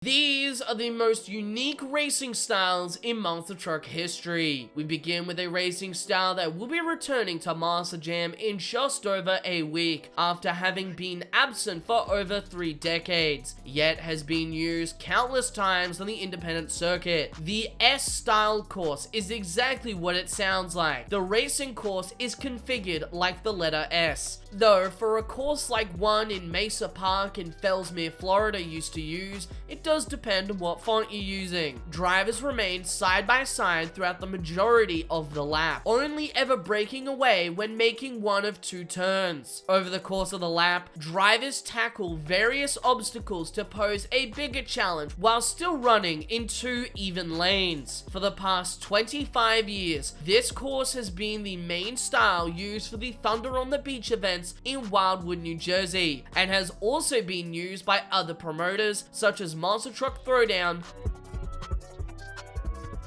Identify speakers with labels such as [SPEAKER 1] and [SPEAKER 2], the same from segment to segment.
[SPEAKER 1] These are the most unique racing styles in Monster Truck history. We begin with a racing style that will be returning to Monster Jam in just over a week after having been absent for over 3 decades, yet has been used countless times on the independent circuit. The S-style course is exactly what it sounds like. The racing course is configured like the letter S. Though for a course like one in Mesa Park in Fellsmere, Florida used to use, it does depend on what font you're using. Drivers remain side by side throughout the majority of the lap, only ever breaking away when making one of 2 turns. Over the course of the lap, drivers tackle various obstacles to pose a bigger challenge while still running in 2 even lanes. For the past 25 years, this course has been the main style used for the Thunder on the Beach events in Wildwood, New Jersey, and has also been used by other promoters such as Monster Truck Throwdown,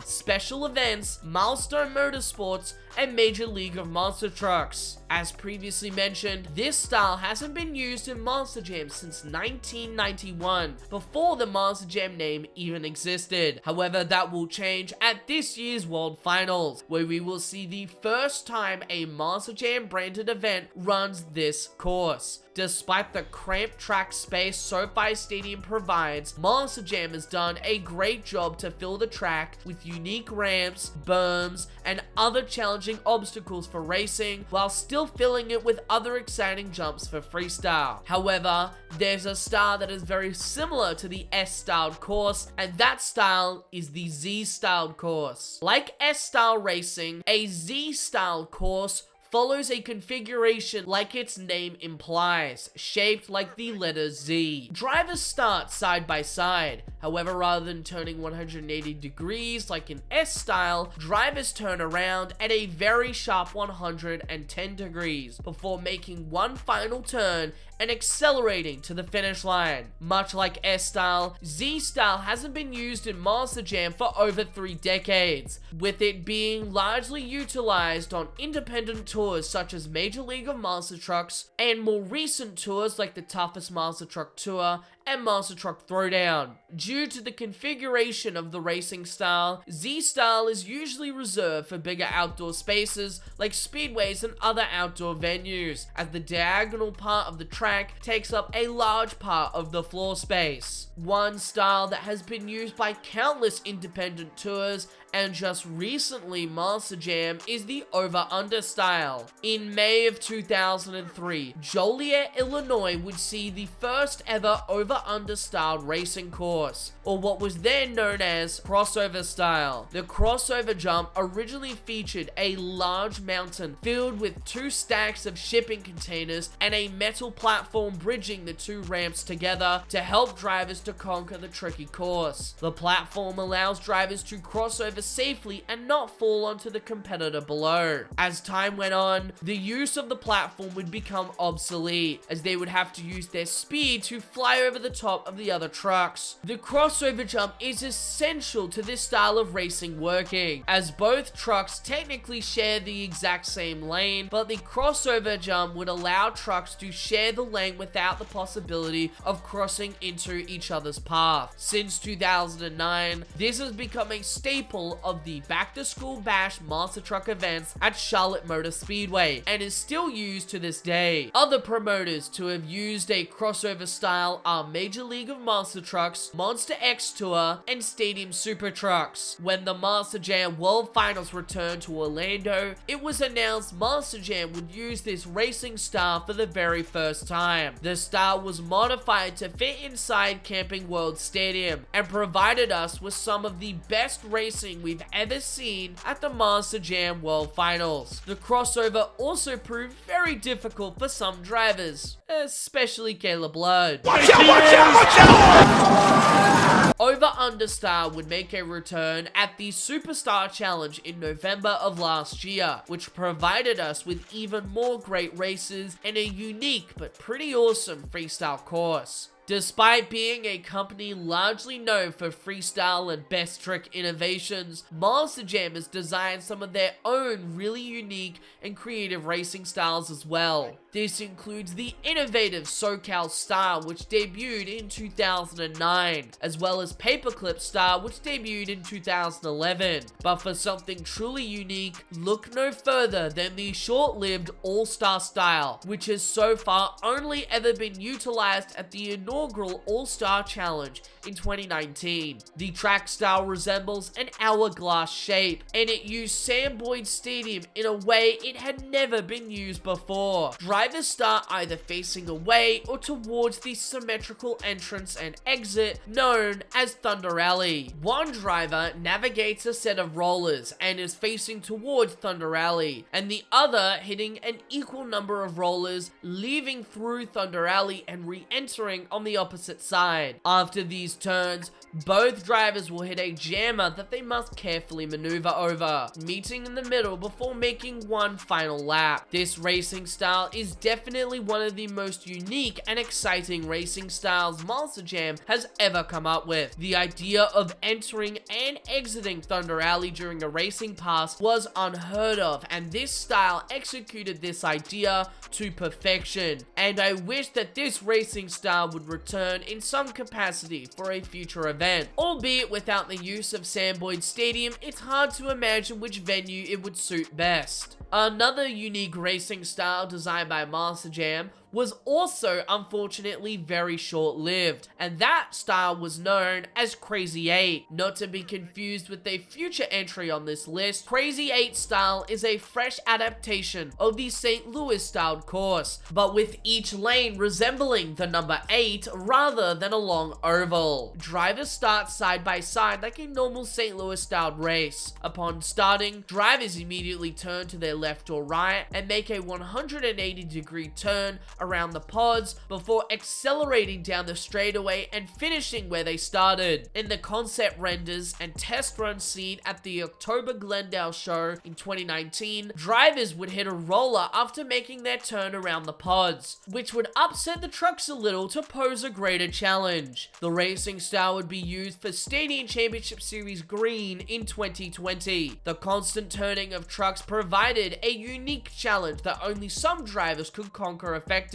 [SPEAKER 1] special events, Milestone Motorsports, and Major League of Monster Trucks. As previously mentioned, this style hasn't been used in Monster Jam since 1991, before the Monster Jam name even existed. However, that will change at this year's World Finals, where we will see the first time a Monster Jam branded event runs this course. Despite the cramped track space SoFi Stadium provides, Monster Jam has done a great job to fill the track with unique ramps, berms, and other challenging obstacles for racing, while still filling it with other exciting jumps for freestyle. However, there's a style that is very similar to the S-styled course, and that style is the Z-styled course. Like S-style racing, a Z-styled course follows a configuration like its name implies, shaped like the letter Z. Drivers start side by side. However, rather than turning 180 degrees like in S style, drivers turn around at a very sharp 110 degrees before making one final turn and accelerating to the finish line. Much like S style, Z style hasn't been used in Monster Jam for over 3 decades, with it being largely utilized on independent tours such as Major League of Monster Trucks and more recent tours like the Toughest Monster Truck Tour and Monster Truck Throwdown. Due to the configuration of the racing style, Z-style is usually reserved for bigger outdoor spaces like speedways and other outdoor venues, as the diagonal part of the track takes up a large part of the floor space. One style that has been used by countless independent tours and just recently Monster Jam is the over-under style. In May of 2003, Joliet, Illinois would see the first ever over-under styled racing course, or what was then known as crossover style. The crossover jump originally featured a large mountain filled with 2 stacks of shipping containers and a metal platform bridging the 2 ramps together to help drivers to conquer the tricky course. The platform allows drivers to cross over safely and not fall onto the competitor below. As time went on, the use of the platform would become obsolete, as they would have to use their speed to fly over the top of the other trucks. The crossover jump is essential to this style of racing working, as both trucks technically share the exact same lane, but the crossover jump would allow trucks to share the lane without the possibility of crossing into each other's path. Since 2009, this has become a staple of the Back to School Bash Monster Truck events at Charlotte Motor Speedway, and is still used to this day. Other promoters to have used a crossover style are Major League of Monster Trucks, Monster X Tour, and Stadium Super Trucks. When the Monster Jam World Finals returned to Orlando, it was announced Monster Jam would use this racing style for the very first time. The style was modified to fit inside Camping World Stadium and provided us with some of the best racing we've ever seen at the Monster Jam World Finals. The crossover also proved very difficult for some drivers, especially Caleb Blood.
[SPEAKER 2] Watch out, watch out, watch out!
[SPEAKER 1] Over-under style would make a return at the Superstar Challenge in November of last year, which provided us with even more great races and a unique but pretty awesome freestyle course. Despite being a company largely known for freestyle and best trick innovations, Monster Jam has designed some of their own really unique and creative racing styles as well. This includes the innovative SoCal style, which debuted in 2009, as well as paperclip style, which debuted in 2011. But for something truly unique, look no further than the short-lived All-Star style, which has so far only ever been utilized at the inaugural All-Star Challenge in 2019. The track style resembles an hourglass shape, and it used Sam Boyd Stadium in a way it had never been used before. Drivers start either facing away or towards the symmetrical entrance and exit known as Thunder Alley. One driver navigates a set of rollers and is facing towards Thunder Alley, and the other hitting an equal number of rollers, leaving through Thunder Alley and re-entering on the opposite side. After these turns, both drivers will hit a jammer that they must carefully maneuver over, meeting in the middle before making one final lap. This racing style is definitely one of the most unique and exciting racing styles Monster Jam has ever come up with. The idea of entering and exiting Thunder Alley during a racing pass was unheard of, and this style executed this idea to perfection, and I wish that this racing style would return in some capacity for a future event. Albeit without the use of Sam Boyd Stadium, it's hard to imagine which venue it would suit best. Another unique racing style designed by Monster Jam was also unfortunately very short-lived, and that style was known as Crazy 8. Not to be confused with a future entry on this list, Crazy 8 style is a fresh adaptation of the St. Louis styled course, but with each lane resembling the number 8 rather than a long oval. Drivers start side by side like a normal St. Louis styled race. Upon starting, drivers immediately turn to their left or right and make a 180-degree turn around the pods before accelerating down the straightaway and finishing where they started. In the concept renders and test run seen at the October Glendale show in 2019, drivers would hit a roller after making their turn around the pods, which would upset the trucks a little to pose a greater challenge. The racing style would be used for Stadium Championship Series Green in 2020. The constant turning of trucks provided a unique challenge that only some drivers could conquer effectively,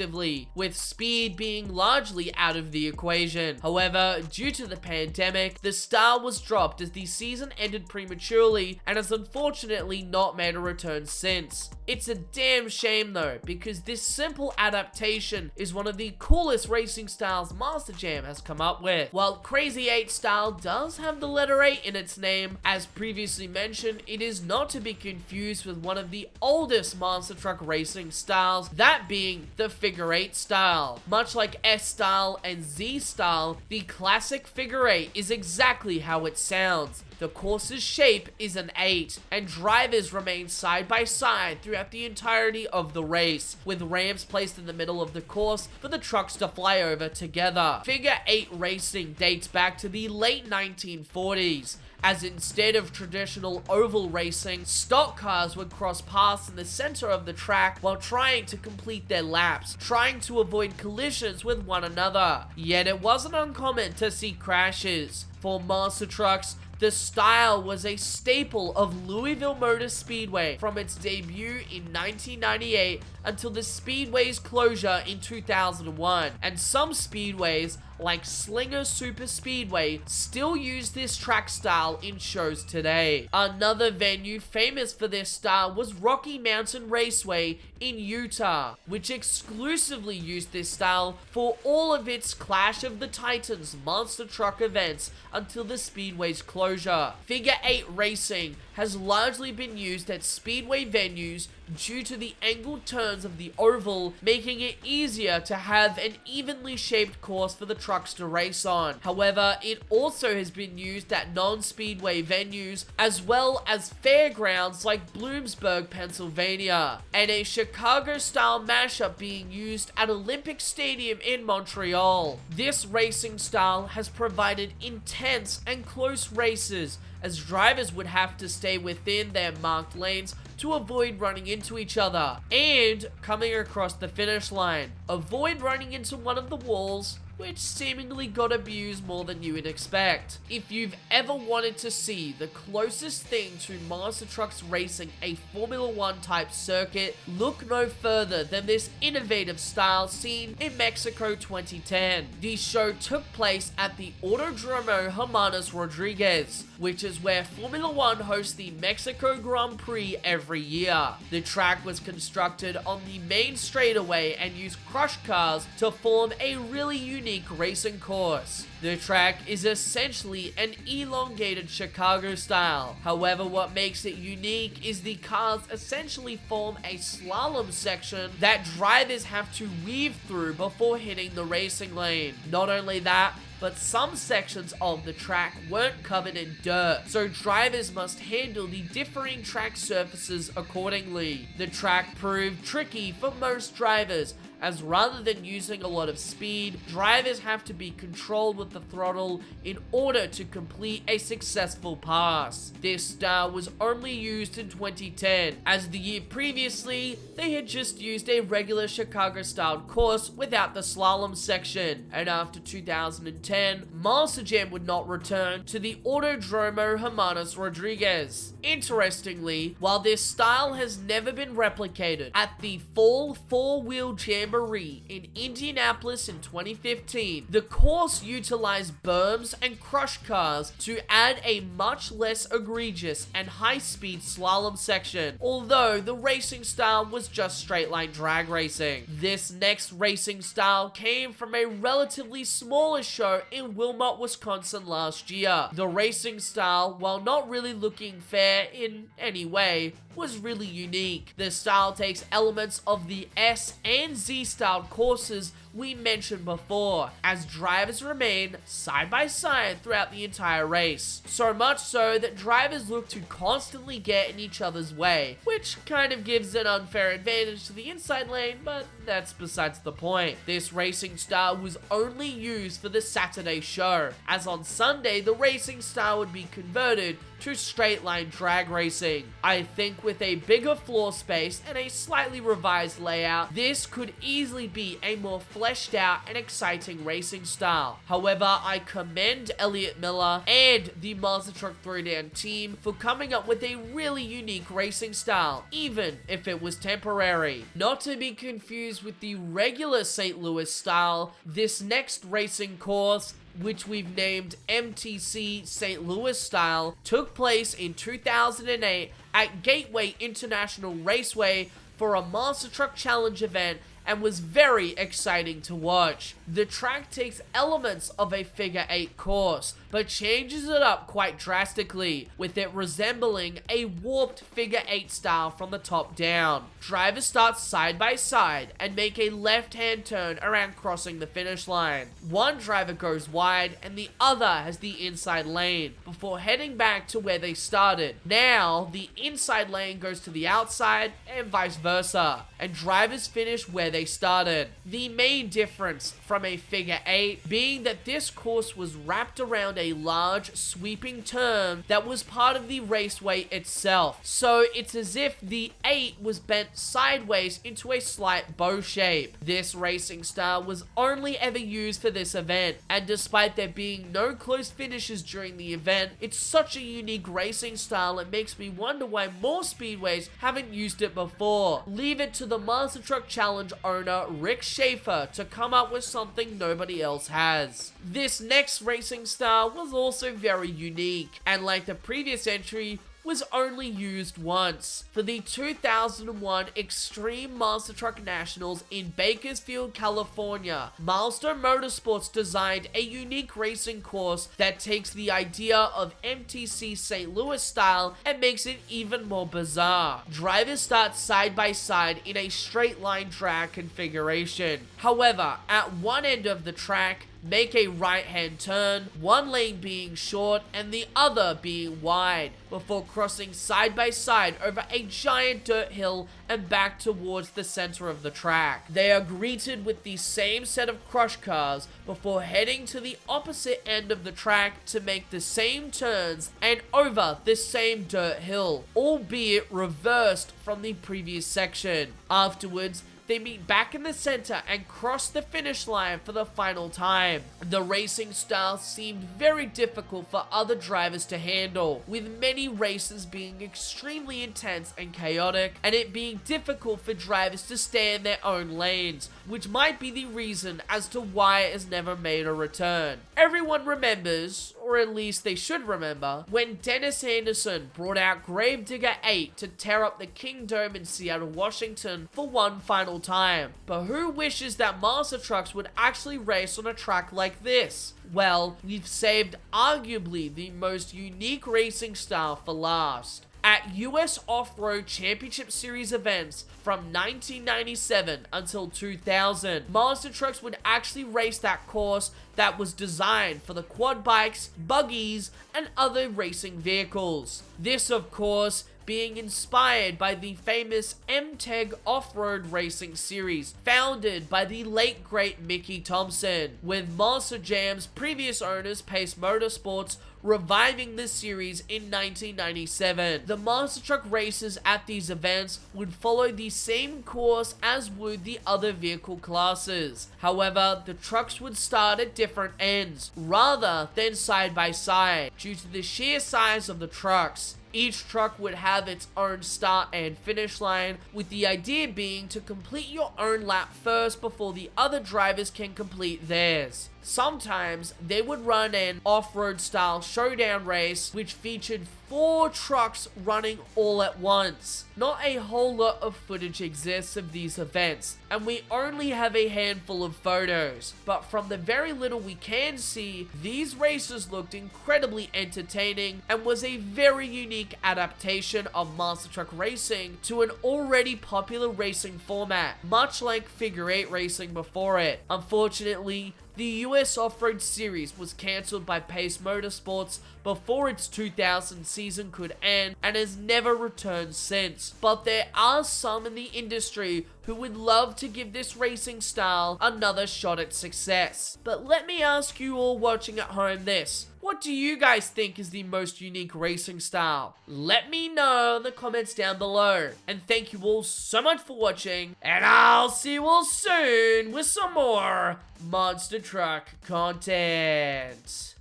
[SPEAKER 1] with speed being largely out of the equation. However, due to the pandemic, the style was dropped as the season ended prematurely and has unfortunately not made a return since. It's a damn shame though, because this simple adaptation is one of the coolest racing styles Monster Jam has come up with. While Crazy 8 style does have the letter 8 in its name, as previously mentioned, it is not to be confused with one of the oldest monster truck racing styles, that being the figure 8 style. Much like S style and Z style, the classic figure 8 is exactly how it sounds. The course's shape is an 8, and drivers remain side by side throughout the entirety of the race, with ramps placed in the middle of the course for the trucks to fly over together. Figure 8 racing dates back to the late 1940s, as instead of traditional oval racing, stock cars would cross paths in the center of the track while trying to complete their laps, trying to avoid collisions with one another. Yet it wasn't uncommon to see crashes. For monster trucks, the style was a staple of Louisville Motor Speedway from its debut in 1998 until the speedway's closure in 2001, and some speedways like Slinger Super Speedway still use this track style in shows today. Another venue famous for this style was Rocky Mountain Raceway in Utah, which exclusively used this style for all of its Clash of the Titans monster truck events until the speedway's closure. Figure 8 racing has largely been used at speedway venues due to the angled turns of the oval, making it easier to have an evenly shaped course for the trucks to race on. However, it also has been used at non-speedway venues as well as fairgrounds like Bloomsburg, Pennsylvania, and a Chicago-style mashup being used at Olympic Stadium in Montreal. This racing style has provided intense and close races, as drivers would have to stay within their marked lanes to avoid running into each other, and coming across the finish line, avoid running into one of the walls, which seemingly got abused more than you would expect. If you've ever wanted to see the closest thing to monster trucks racing a Formula 1 type circuit, look no further than this innovative style seen in Mexico 2010. The show took place at the Autodromo Hermanos Rodriguez, which is where Formula 1 hosts the Mexico Grand Prix every year. The track was constructed on the main straightaway and used crush cars to form a really unique racing course. The track is essentially an elongated Chicago style. However, what makes it unique is the cars essentially form a slalom section that drivers have to weave through before hitting the racing lane. Not only that, but some sections of the track weren't covered in dirt, so drivers must handle the differing track surfaces accordingly. The track proved tricky for most drivers, as rather than using a lot of speed, drivers have to be controlled with the throttle in order to complete a successful pass. This style was only used in 2010, as the year previously, they had just used a regular Chicago-styled course without the slalom section, and after 2010, Monster Jam would not return to the Autodromo Hermanos Rodriguez. Interestingly, while this style has never been replicated, at the Fall 4-Wheel Jamboree in Indianapolis in 2015, the course utilized berms and crush cars to add a much less egregious and high-speed slalom section, although the racing style was just straight-line drag racing. This next racing style came from a relatively smaller show in Wilmot, Wisconsin last year. The racing style, while not really looking fair in any way, was really unique. The style takes elements of the S and Z style courses we mentioned before, as drivers remain side by side throughout the entire race. So much so that drivers look to constantly get in each other's way, which kind of gives an unfair advantage to the inside lane, but that's besides the point. This racing style was only used for the Saturday show, as on Sunday the racing style would be converted to straight line drag racing. I think with a bigger floor space and a slightly revised layout, this could easily be a more fleshed out and exciting racing style. However, I commend Elliot Miller and the Monster Truck Throwdown team for coming up with a really unique racing style, even if it was temporary. Not to be confused with the regular St. Louis style, this next racing course, which we've named MTC St. Louis style, took place in 2008 at Gateway International Raceway for a Monster Truck Challenge event and was very exciting to watch. The track takes elements of a figure 8 course, but changes it up quite drastically, with it resembling a warped figure 8 style from the top down. Drivers start side by side and make a left-hand turn around crossing the finish line. One driver goes wide and the other has the inside lane, before heading back to where they started. Now, the inside lane goes to the outside and vice versa, and drivers finish where they started. The main difference from a figure 8 being that this course was wrapped around a large sweeping turn that was part of the raceway itself. So it's as if the 8 was bent sideways into a slight bow shape. This racing style was only ever used for this event, and despite there being no close finishes during the event, it's such a unique racing style it makes me wonder why more speedways haven't used it before. Leave it to the Monster Truck Challenge owner Rick Schaefer to come up with something nobody else has. This next racing style was also very unique, and like the previous entry, was only used once. For the 2001 Extreme Monster Truck Nationals in Bakersfield, California, Milestone Motorsports designed a unique racing course that takes the idea of MTC St. Louis style and makes it even more bizarre. Drivers start side by side in a straight line drag configuration. However, at one end of the track, make a right-hand turn, one lane being short and the other being wide, before crossing side by side over a giant dirt hill and back towards the center of the track. They are greeted with the same set of crush cars before heading to the opposite end of the track to make the same turns and over the same dirt hill, albeit reversed from the previous section. Afterwards, they meet back in the center and cross the finish line for the final time. The racing style seemed very difficult for other drivers to handle, with many races being extremely intense and chaotic, and it being difficult for drivers to stay in their own lanes, which might be the reason as to why it has never made a return. Everyone remembers, or at least they should remember, when Dennis Anderson brought out Gravedigger 8 to tear up the Kingdome in Seattle, Washington for one final time. But who wishes that Monster Trucks would actually race on a track like this? Well, we've saved arguably the most unique racing style for last. At US Off-Road Championship Series events from 1997 until 2000, Monster Trucks would actually race that course that was designed for the quad bikes, buggies, and other racing vehicles. This, of course, being inspired by the famous MTEG off-road racing series, founded by the late great Mickey Thompson, with Monster Jam's previous owners, Pace Motorsports, reviving this series in 1997. The monster truck races at these events would follow the same course as would the other vehicle classes. However, the trucks would start at different ends, rather than side by side, due to the sheer size of the trucks. Each truck would have its own start and finish line, with the idea being to complete your own lap first before the other drivers can complete theirs. Sometimes they would run an off-road style showdown race which featured 4 trucks running all at once. Not a whole lot of footage exists of these events, and we only have a handful of photos, but from the very little we can see, these races looked incredibly entertaining and was a very unique adaptation of monster truck racing to an already popular racing format, much like figure 8 racing before it. Unfortunately, the US Off-Road Series was cancelled by Pace Motorsports before its 2000 season could end and has never returned since. But there are some in the industry who would love to give this racing style another shot at success. But let me ask you all watching at home this. What do you guys think is the most unique racing style? Let me know in the comments down below. And thank you all so much for watching, and I'll see you all soon with some more Monster Truck content.